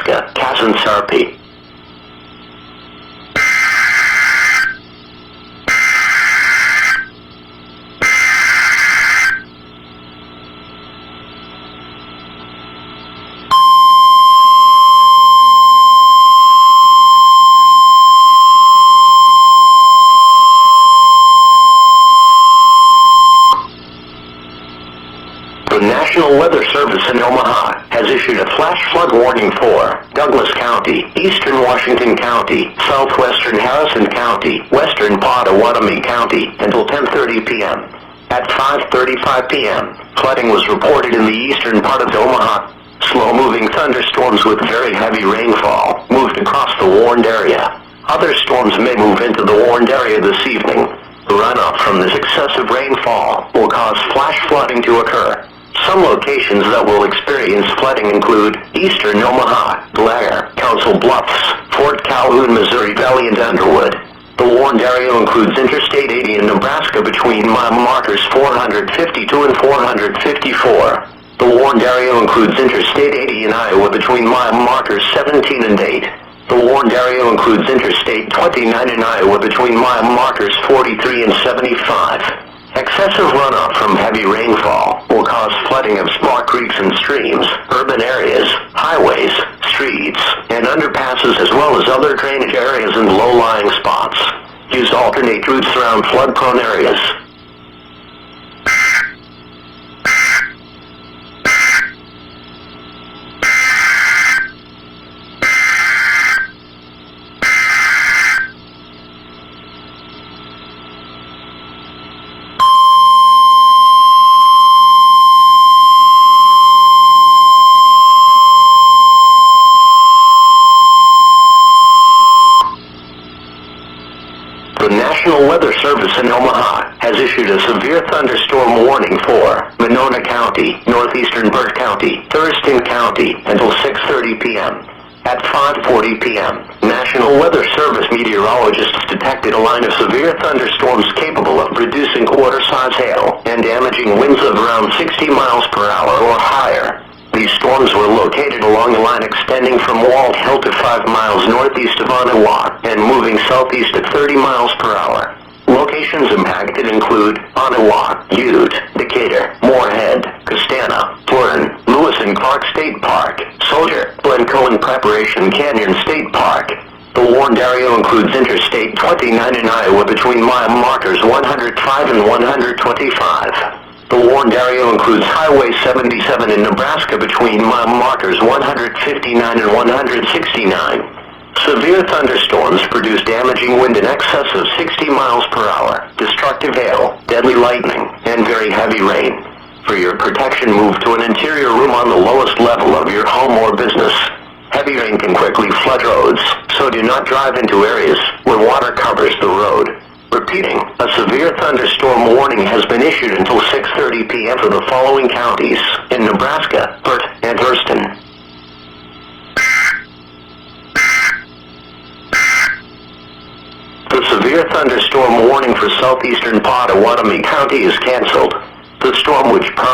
Nebraska, Kazan-Sarpi. The National Weather Service in Omaha has issued a flash flood warning for Douglas County, eastern Washington County, southwestern Harrison County, western Pottawatomie County until 10:30 p.m. At 5:35 p.m., flooding was reported in the eastern part of Omaha. Slow-moving thunderstorms with very heavy rainfall moved across the warned area. Other storms may move into the warned area this evening. The runoff from this excessive rainfall will cause flash flooding to occur. Some locations that will experience flooding include eastern Omaha, Blair, Council Bluffs, Fort Calhoun, Missouri Valley, and Underwood. The warned area includes Interstate 80 in Nebraska between mile markers 452 and 454. The warned area includes Interstate 80 in Iowa between mile markers 17 and 8. The warned area includes Interstate 29 in Iowa between mile markers 43 and 75. Excessive runoff from heavy rainfall will cause flooding of small creeks and streams, urban areas, highways, streets, and underpasses, as well as other drainage areas and low-lying spots. Use alternate routes around flood-prone areas. The National Weather Service in Omaha has issued a severe thunderstorm warning for Monona County, northeastern Burt County, Thurston County until 6:30 p.m. At 5:40 p.m., National Weather Service meteorologists detected a line of severe thunderstorms capable of producing quarter-size hail and damaging winds of around 60 miles per hour or higher. These storms were located along a line extending from Walt Hill to 5 miles northeast of Ottawa and moving southeast at 30 miles per hour. Locations impacted include Ottawa, Ute, Decatur, Moorhead, Castana, Florin, Lewis and Clark State Park, Soldier, Glencoe and Preparation Canyon State Park. The warned area includes Interstate 29 in Iowa between mile markers 105 and 125. The warned area includes Highway 77 in Nebraska between mile markers 159 and 169. Severe thunderstorms produce damaging wind in excess of 60 miles per hour, destructive hail, deadly lightning, and very heavy rain. For your protection, move to an interior room on the lowest level of your home or business. Heavy rain can quickly flood roads, so do not drive into areas where water covers the road. Repeating, a severe thunderstorm warning has been issued until 6:30 p.m. for the following counties in Nebraska, Burt, and Thurston. The severe thunderstorm warning for southeastern Pottawatomie County is canceled. The storm, which prompted